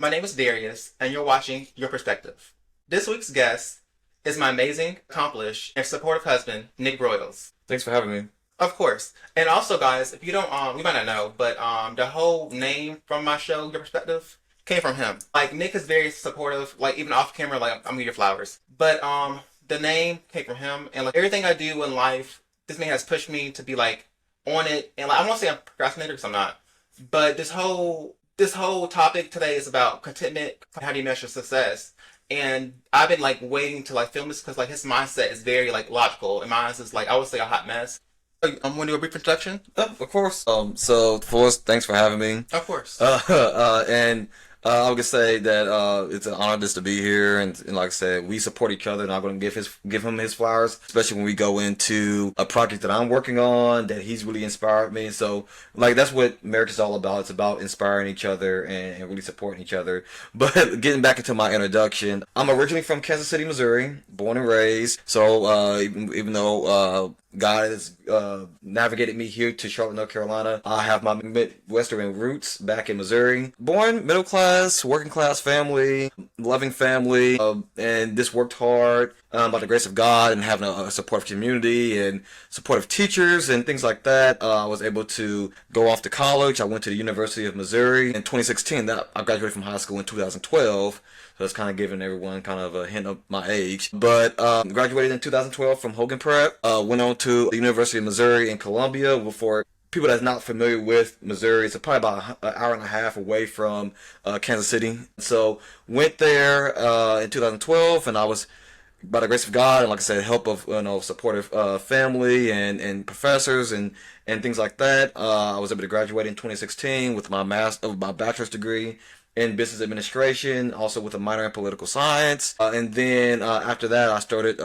My name is Darius, and you're watching Your Perspective. This week's guest is my amazing, accomplished, and supportive husband, Nick Broils. Thanks for having me. Of course. And also, guys, if you don't, you might not know, but the whole name from my show, Your Perspective, came from him. Like, Nick is very supportive, like, even off camera, like, I'm gonna your flowers. But the name came from him, and like everything I do in life, this man has pushed me to be like on it. And like, I won't say I'm a procrastinator because I'm not. But this whole topic today is about contentment. How do you measure success? And I've been like waiting to like film this because like his mindset is very like logical, and mine is like I would say a hot mess. I'm going to do a brief introduction. Of course. So first, thanks for having me. Of course. And I would say that it's an honor just to be here, and like I said, we support each other, and I'm going to give him his flowers, especially when we go into a project that I'm working on that he's really inspired me. So like that's what marriage is all about. It's about inspiring each other and really supporting each other. But getting back into my introduction, I'm originally from Kansas City, Missouri, born and raised. So even though God has navigated me here to Charlotte, North Carolina, I have my Midwestern roots back in Missouri. Born middle class, working class family, loving family, and just worked hard by the grace of God and having a supportive community and supportive teachers and things like that. I was able to go off to college. I went to the University of Missouri in 2016. I graduated from high school in 2012. So it's kind of giving everyone kind of a hint of my age. But graduated in 2012 from Hogan Prep. Went on to the University of Missouri in Columbia. For people that's not familiar with Missouri, it's probably about an hour and a half away from Kansas City. So went there in 2012, and I was, by the grace of God, and like I said, help of supportive family and professors and things like that. I was able to graduate in 2016 with my bachelor's degree in business administration, also with a minor in political science. And then after that, I started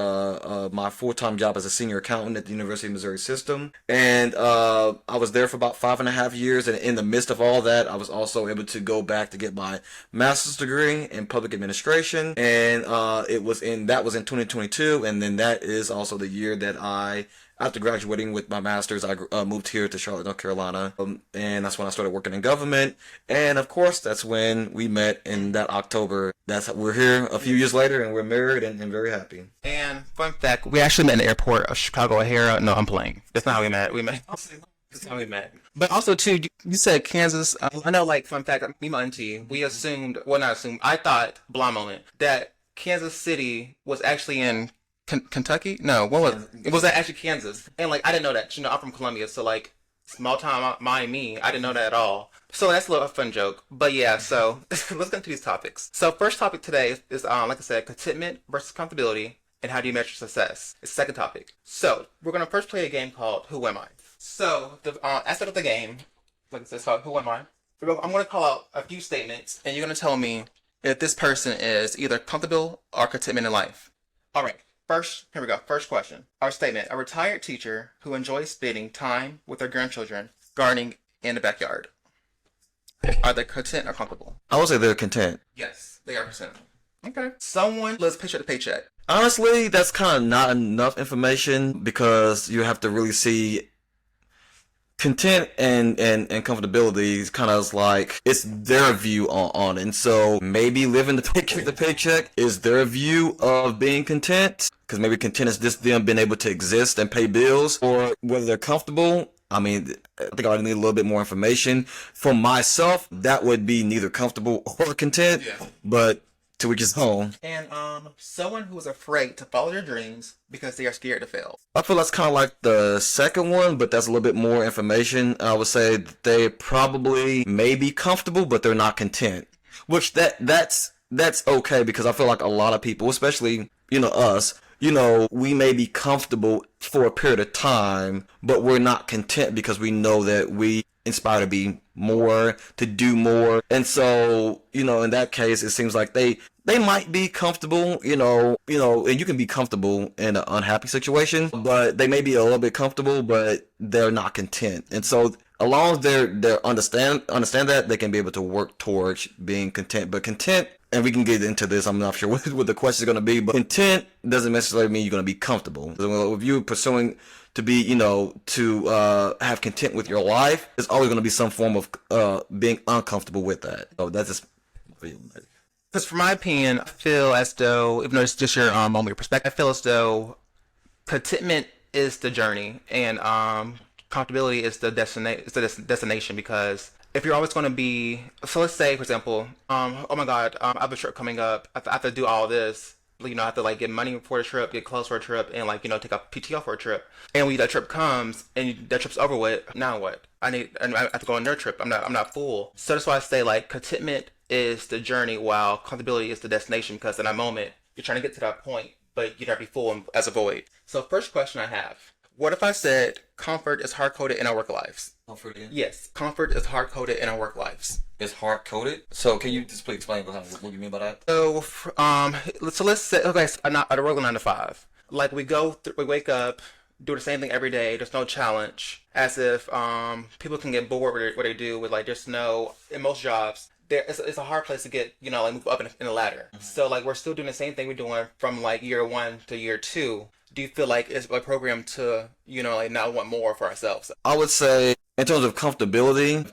my full-time job as a senior accountant at the University of Missouri System. And I was there for about 5.5 years. And in the midst of all that, I was also able to go back to get my master's degree in public administration. And that was in 2022. And then that is also the year that after graduating with my master's, I moved here to Charlotte, North Carolina, and that's when I started working in government. And of course, that's when we met in that October. We're here a few years later, and we're married and very happy. And fun fact, we actually met in the airport of Chicago O'Hare. No, I'm playing. That's not how we met. That's how we met. But also, too, you said Kansas. I know, like, fun fact, me and my auntie, we assumed, well, not assumed, I thought, blind moment, that Kansas City was actually in Kentucky? No, what was it? It was actually Kansas. And like I didn't know that. I'm from Columbia, so like small town Miami, I didn't know that at all. So that's a little fun joke. But yeah, so let's get into these topics. So first topic today is like I said, contentment versus comfortability and how do you measure success. It's the second topic. So we're gonna first play a game called Who Am I? So the aspect of the game, like it says, called Who Am I? I'm gonna call out a few statements and you're gonna tell me if this person is either comfortable or contentment in life. Alright. Here we go. First question. Our statement. A retired teacher who enjoys spending time with their grandchildren gardening in the backyard. Are they content or comfortable? I would say they're content. Yes, they are content. Okay. Someone lives paycheck to paycheck. Honestly, that's kind of not enough information because you have to really see content and comfortability is kind of like it's their view on it. And so maybe living the paycheck to paycheck is their view of being content, because maybe content is just them being able to exist and pay bills. Or whether they're comfortable, I mean, I think I need a little bit more information. For myself, that would be neither comfortable or content. Yeah. But to each his own. And someone who is afraid to follow their dreams because they are scared to fail. I feel that's kind of like the second one, but that's a little bit more information. I would say that they probably may be comfortable, but they're not content. Which that's okay, because I feel like a lot of people, especially us, we may be comfortable for a period of time, but we're not content because we know that we inspire to be more, to do more. And so, in that case, it seems like they might be comfortable, and you can be comfortable in an unhappy situation, but they may be a little bit comfortable, but they're not content. And so as long as they understand that, they can be able to work towards being content. But content, and we can get into this, I'm not sure what the question is going to be, but content doesn't necessarily mean you're going to be comfortable. So if you're pursuing to be, to have content with your life, there's always going to be some form of being uncomfortable with that. So that's just Because from my opinion, I feel as though, even though it's just your moment, your perspective, I feel as though contentment is the journey, and comfortability is the destination. It's the destination because if you're always going to be, so let's say, for example, oh my God, I have a trip coming up. I have to do all this. I have to like get money for a trip, get clothes for a trip, and like take a PTO for a trip. And when that trip comes and that trip's over with, now what? I have to go on their trip. I'm not full. So that's why I say like contentment is the journey, while comfortability is the destination. Because in that moment, you're trying to get to that point, but you never be full as a void. So first question I have: what if I said comfort is hard coded in our work lives? Comfort again? Yes, comfort is hard coded in our work lives. It's hard coded. So can you just please explain what you mean by that? So let's say, okay, so I'm not at a regular 9 to 5. Like we we wake up, do the same thing every day. There's no challenge. As if people can get bored with what they do. With like there's no, in most jobs, it's a hard place to get like move up in the ladder. Mm-hmm. So like we're still doing the same thing we're doing from like year 1 to year 2. Do you feel like it's a program to like not want more for ourselves? I would say in terms of comfortability,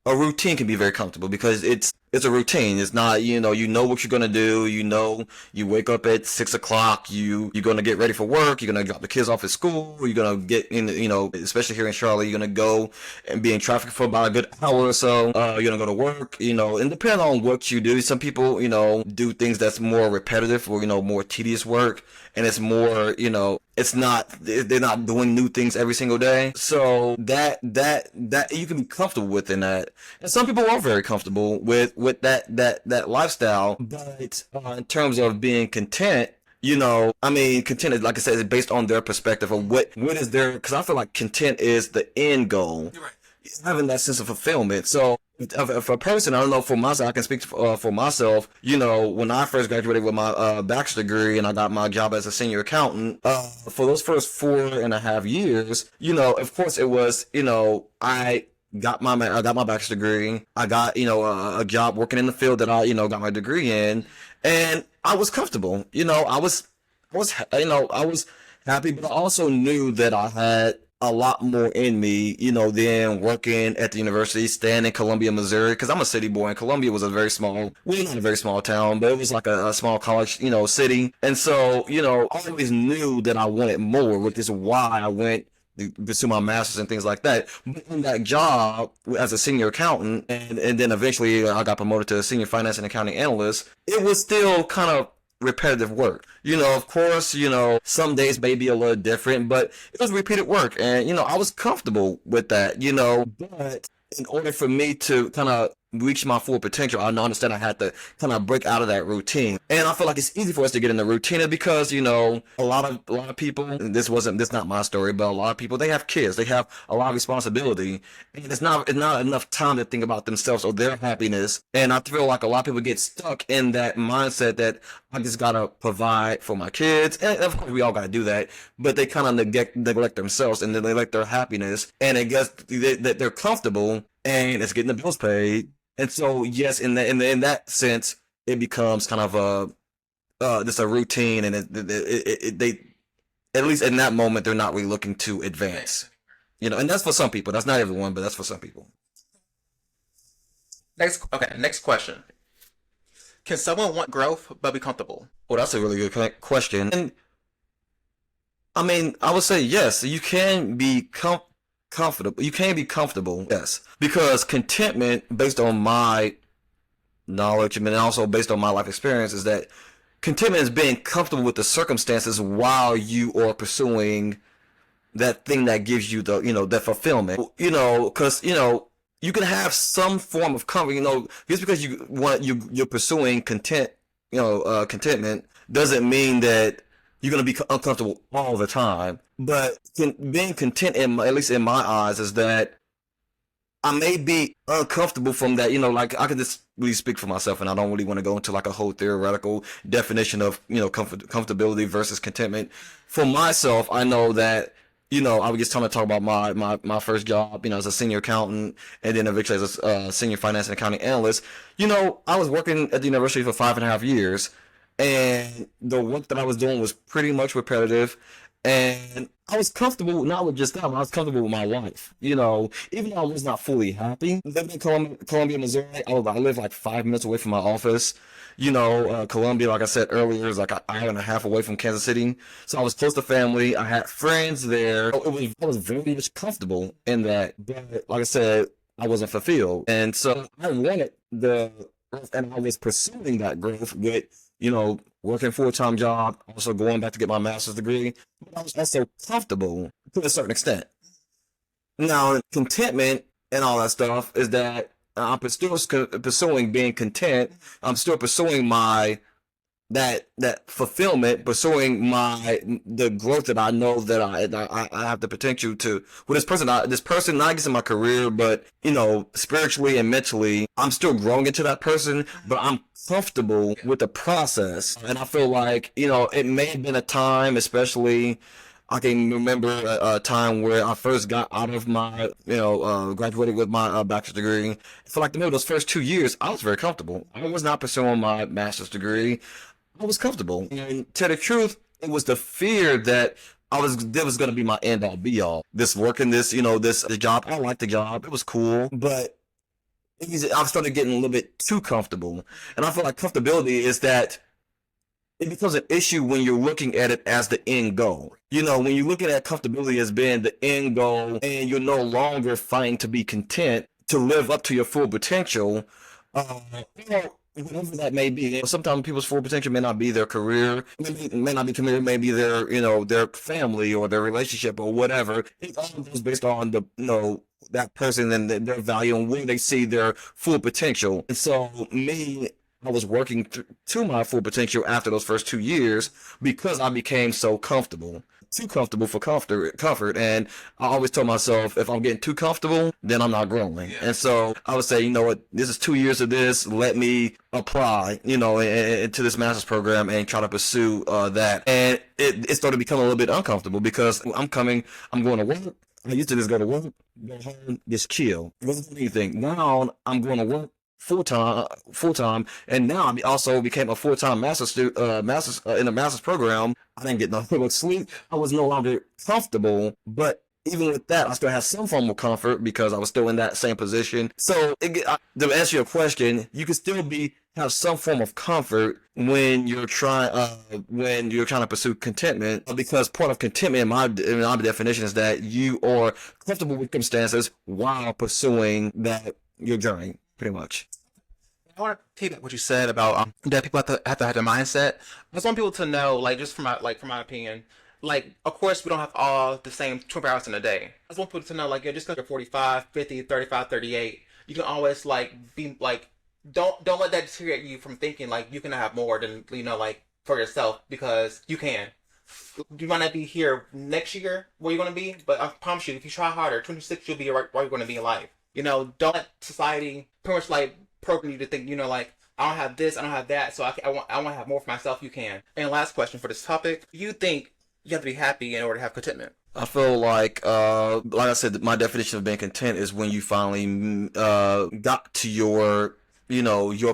a routine can be very comfortable because it's a routine. It's not you know what you're gonna do. You wake up at 6 o'clock. You're gonna get ready for work. You're gonna drop the kids off at school. You're gonna get in. Especially here in Charlotte, you're gonna go and be in traffic for about a good hour or so. You're gonna go to work. And depending on what you do, some people do things that's more repetitive or more tedious work, and it's more it's not, they're not doing new things every single day. So that you can be comfortable within that. And some people are very comfortable with that lifestyle. But in terms of being content, content is, like I said, is based on their perspective of what is their, because I feel like content is the end goal. You're right. Having that sense of fulfillment. So if a person, I don't know, for myself, I can speak for myself, when I first graduated with my bachelor's degree and I got my job as a senior accountant, for those first 4.5 years, of course it was, I got my bachelor's degree. I got, a job working in the field that I, got my degree in, and I was comfortable. I was happy, but I also knew that I had a lot more in me, than working at the university, staying in Columbia, Missouri, because I'm a city boy, and Columbia was not a very small town, but it was like a small college, city. And so, I always knew that I wanted more, which is why I went to pursue my master's and things like that. But in that job as a senior accountant, and then eventually I got promoted to a senior finance and accounting analyst, it was still kind of repetitive work. Of course, some days may be a little different, but it was repeated work, and I was comfortable with that, but in order for me to kind of reach my full potential, I understand I had to kind of break out of that routine. And I feel like it's easy for us to get in the routine because, a lot of people, and this is not my story, but a lot of people, they have kids, they have a lot of responsibility, and it's not enough time to think about themselves or their happiness. And I feel like a lot of people get stuck in that mindset that I just gotta provide for my kids. And of course we all gotta do that, but they kind of neglect themselves and they neglect their happiness, and I guess that they're comfortable and it's getting the bills paid. And so, yes, in that sense, it becomes kind of just a routine, and they, at least in that moment, they're not really looking to advance, and that's for some people. That's not everyone, but that's for some people. Next question. Can someone want growth but be comfortable? Well, that's a really good question. And I mean, I would say yes, you can be comfortable. You can be comfortable, yes, because contentment, based on my knowledge and also based on my life experience, is that contentment is being comfortable with the circumstances while you are pursuing that thing that gives you the that fulfillment. Because you can have some form of comfort. Just because you're pursuing contentment doesn't mean that you're going to be uncomfortable all the time. But being content, at least in my eyes, is that I may be uncomfortable from that. Like I can just really speak for myself, and I don't really want to go into like a whole theoretical definition of comfortability versus contentment. For myself, I know that I was just trying to talk about my first job, as a senior accountant, and then eventually as a senior finance and accounting analyst. I was working at the university for 5.5 years. And the work that I was doing was pretty much repetitive, and it was not enough time to think about themselves or their happiness. And I feel like it's easy for us to get in the routine because, a lot of people, this is not my story, but a lot of people, they have kids, they have a lot of responsibility, and it's not enough time to think about themselves or their happiness. And that's for some people. And the work that I was doing was pretty much repetitive, And I was comfortable not with just them, I was comfortable with my life. You know, even though I was not fully happy living in Columbia, Missouri, I live like 5 minutes away from my office. You know, Columbia, like I said earlier, is like an hour and a half away from Kansas City. So I was close to family. I had friends there. I was very much comfortable in that. But like I said, I wasn't fulfilled. And so I wanted the growth, and I was pursuing that growth with, you know, working full-time job, also going back to get my master's degree. But I was also comfortable to a certain extent. Now, contentment and all that stuff is that I'm still pursuing being content. I'm still pursuing my that fulfillment, pursuing the growth that I know that I have the potential to. With this person, not just in my career, but you know, spiritually and mentally, I'm still growing into that person. But I'm comfortable with the process, and I feel like, you know, it may have been a time, especially. I can remember a time where I first got out of my, you know, graduated with my bachelor's degree. For like those first 2 years, I was very comfortable. I was not pursuing my master's degree. I was comfortable. And to tell the truth, it was the fear that that was going to be my end all be all. This working, you know, the job. I liked the job. It was cool, but I started getting a little bit too comfortable. And I feel like comfortability is that it becomes an issue when you're looking at it as the end goal. You know, when you're looking at comfortability as being the end goal and you're no longer fighting to be content, to live up to your full potential, you know, whatever that may be. Sometimes people's full potential may not be their career, may not be career, maybe their, you know, their family or their relationship or whatever. It all goes based on the, you know, that person and their value and where they see their full potential. And so I was working to my full potential after those first 2 years because I became so comfortable. Too comfortable for comfort. And I always told myself, if I'm getting too comfortable, then I'm not growing. Yeah. And so I would say, you know what, this is 2 years of this. Let me apply, you know, into this master's program and try to pursue that. And it started becoming a little bit uncomfortable because I'm going to work. I used to just go to work, go home, just chill. Wasn't doing anything. Now I'm going to work full time, and now I also became a full-time master's in the master's program. I didn't get no sleep. I was no longer comfortable, but even with that, I still have some form of comfort because I was still in that same position. So to answer your question, you can still have some form of comfort when you're trying to pursue contentment, because part of contentment in my definition is that you are comfortable with circumstances while pursuing your journey. Pretty much. I want to take what you said about that people have to have the mindset. I just want people to know, like, just from my opinion, like, of course, we don't have all the same 24 hours in a day. I just want people to know, like, just because you're 45, 50, 35, 38, you can always, like, be, like, don't let that deteriorate you from thinking, like, you can have more than, you know, like, for yourself, because you can. You might not be here next year where you're going to be, but I promise you, if you try harder, 26, you'll be right where you're going to be in life. You know, don't let society pretty much like program you to think, you know, like, I don't have this, I don't have that, so I want to have more for myself. You can. And last question for this topic: you think you have to be happy in order to have contentment? I feel like I said, my definition of being content is when you finally got to your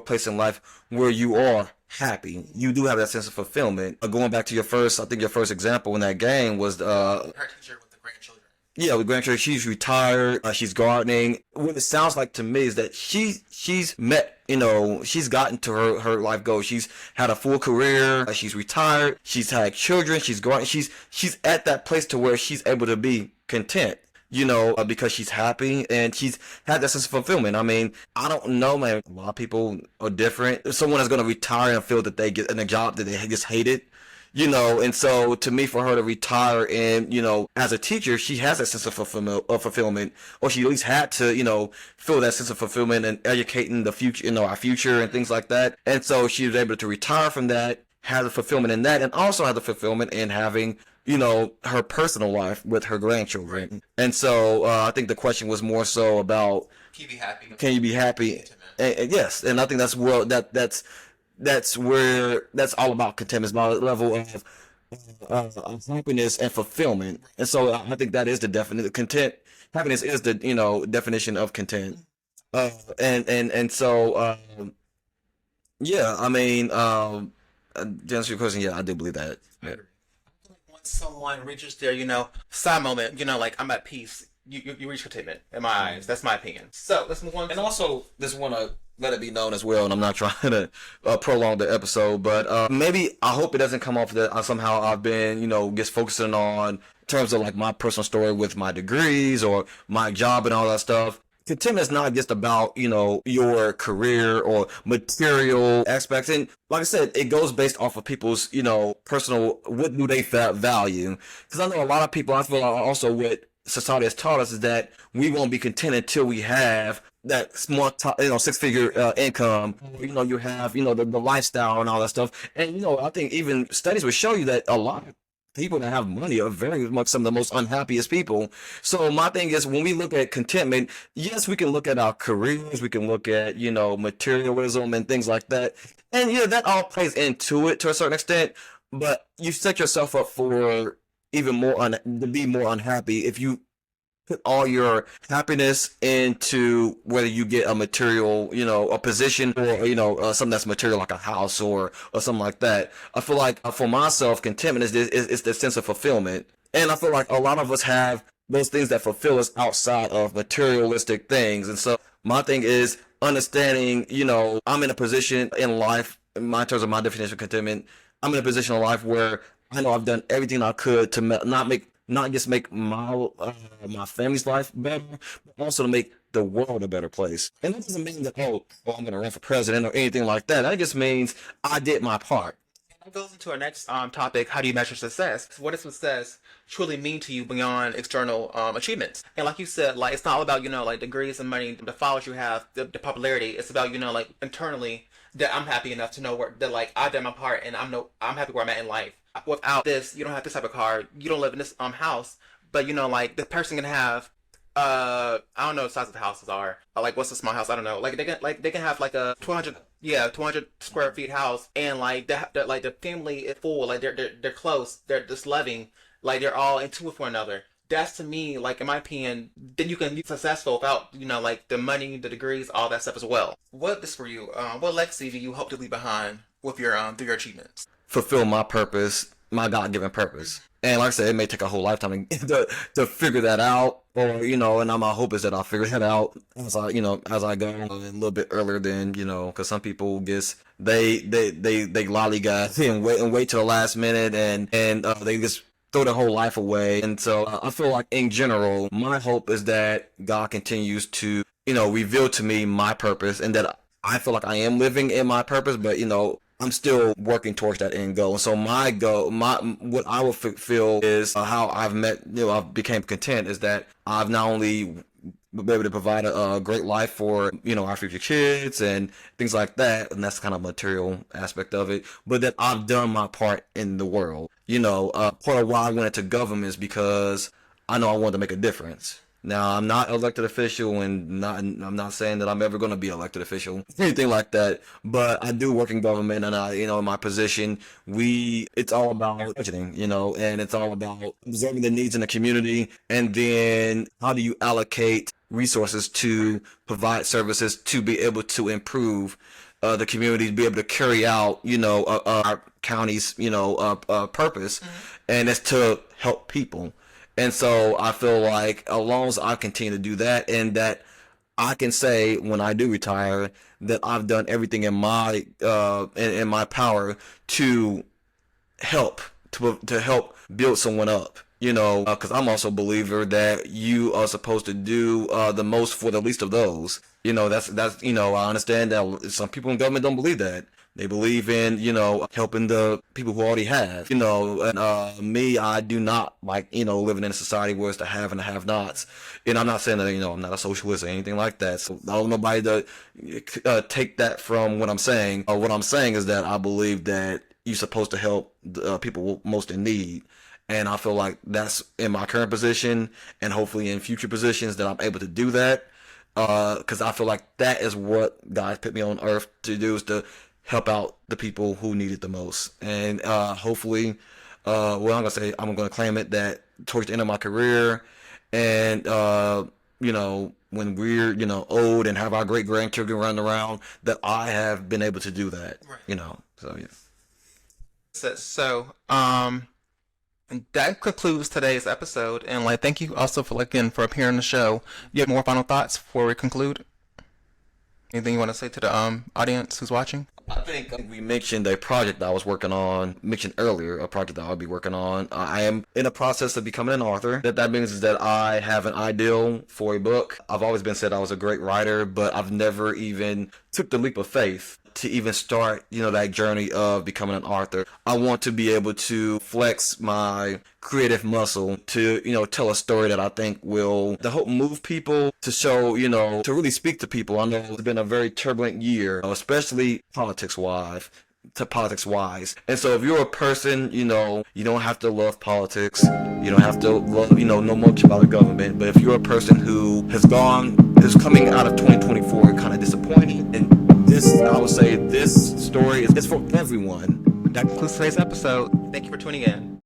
place in life where you are happy. You do have that sense of fulfillment. Going back to your first example in that game was her teacher with the grandchildren. Yeah, with grandchildren. She's retired. She's gardening. What it sounds like to me is that she's met, you know, she's gotten to her life goal. She's had a full career. She's retired. She's had children. She's gardening. She's at that place to where she's able to be content. You know, because she's happy and she's had that sense of fulfillment. I mean, I don't know, man. A lot of people are different. Someone is going to retire and feel that they get in a job that they just hated. You know, and so to me, for her to retire and, you know, as a teacher, she has that sense of fulfillment, or she at least had to, you know, feel that sense of fulfillment and educating the future, you know, our future and things like that. And so she was able to retire from that, have the fulfillment in that, and also have the fulfillment in having, you know, her personal life with her grandchildren. And so I think the question was more so about, can you be happy? Can you be happy? And yes, and I think that's all about contentment. It's about a level of happiness and fulfillment. And so I think that is the definition. Happiness is the, you know, definition of content. So yeah, I mean, to answer your question, yeah, I do believe that. Yeah. One someone reaches their, side moment, like I'm at peace. You reach contentment in my eyes. That's my opinion. So let's move on. And also, just want to let it be known as well, and I'm not trying to prolong the episode, but maybe I hope it doesn't come off that somehow I've been, just focusing on in terms of like my personal story with my degrees or my job and all that stuff. Contentment is not just about, your career or material aspects. And like I said, it goes based off of people's, personal, what do they value? Because I know a lot of people, I feel like also what society has taught us is that we won't be content until we have that small, six-figure income. You have, the lifestyle and all that stuff. And, I think even studies would show you that a lot of people that have money are very much some of the most unhappiest people. So my thing is, when we look at contentment, yes, we can look at our careers, we can look at, materialism and things like that. And yeah, that all plays into it to a certain extent, but you set yourself up for even more to be more unhappy if you put all your happiness into whether you get a material, a position or, something that's material like a house or something like that. I feel like for myself, contentment is the sense of fulfillment. And I feel like a lot of us have those things that fulfill us outside of materialistic things. And so my thing is understanding, I'm in a position in life, in terms of my definition of contentment, I'm in a position in life where I know I've done everything I could to not just make my my family's life better, but also to make the world a better place. And that doesn't mean that I'm going to run for president or anything like that. That just means I did my part. That goes into our next topic. How do you measure success? What does success truly mean to you beyond external achievements? And like you said, like it's not all about like degrees and money, the followers you have, the popularity. It's about like internally that I'm happy enough to know that like I did my part and I'm happy where I'm at in life. Without this, you don't have this type of car. You don't live in this house, but like the person can have I don't know what the size of the houses are. Like what's a small house? I don't know. Like they can have like a 200 square feet house, and like the family is full. Like they're close. They're just loving. Like they're all in tune with one another. That's to me, like in my opinion, then you can be successful without like the money, the degrees, all that stuff as well. What is for you? What legacy do you hope to leave behind with your through your achievements? Fulfill my purpose, my God-given purpose. And like I said, it may take a whole lifetime to figure that out, or and my hope is that I'll figure that out as I go a little bit earlier than because some people just they lollygag and wait till the last minute and they just throw their whole life away. And so I feel like in general, my hope is that God continues to reveal to me my purpose, and that I feel like I am living in my purpose, but I'm still working towards that end goal. And so my goal, what I will feel is how I've became content is that I've not only been able to provide a great life for, our future kids and things like that. And that's kind of material aspect of it, but that I've done my part in the world. Part of why I went into government is because I know I wanted to make a difference. Now, I'm not elected official, and I'm not saying that I'm ever going to be elected official, anything like that. But I do work in government, and in my position, it's all about budgeting, and it's all about observing the needs in the community, and then how do you allocate resources to provide services to be able to improve the community, to be able to carry out, our county's, purpose, and it's to help people. And so I feel like as long as I continue to do that, and that I can say when I do retire that I've done everything in my power to help build someone up. Because I'm also a believer that you are supposed to do the most for the least of those. That's I understand that some people in government don't believe that. They believe in, helping the people who already have, and me, I do not like, living in a society where it's the have and the have-nots. And I'm not saying that, I'm not a socialist or anything like that. So I don't want nobody to take that from what I'm saying. What I'm saying is that I believe that you're supposed to help the people most in need. And I feel like that's in my current position, and hopefully in future positions that I'm able to do that. Because I feel like that is what God put me on earth to do, is to help out the people who need it the most. And hopefully, I'm going to claim it that towards the end of my career, and, when we're, old and have our great grandchildren running around, that I have been able to do that, right. So, yeah. So, And that concludes today's episode. And like, thank you also for again for appearing on the show. You have more final thoughts before we conclude? Anything you want to say to the audience who's watching? I think we mentioned a project that I was working on, mentioned earlier, a project that I'll be working on. I am in the process of becoming an author. That means is that I have an ideal for a book. I've always been said I was a great writer, but I've never even took the leap of faith to even start, that journey of becoming an author. I want to be able to flex my creative muscle to, tell a story that I think will to help move people, to show, to really speak to people. I know it's been a very turbulent year, especially politics-wise. And so if you're a person, you don't have to love politics. You don't have to love, know much about the government. But if you're a person who is coming out of 2024 kind of disappointed, and I would say this story is for everyone. That concludes today's episode. Thank you for tuning in.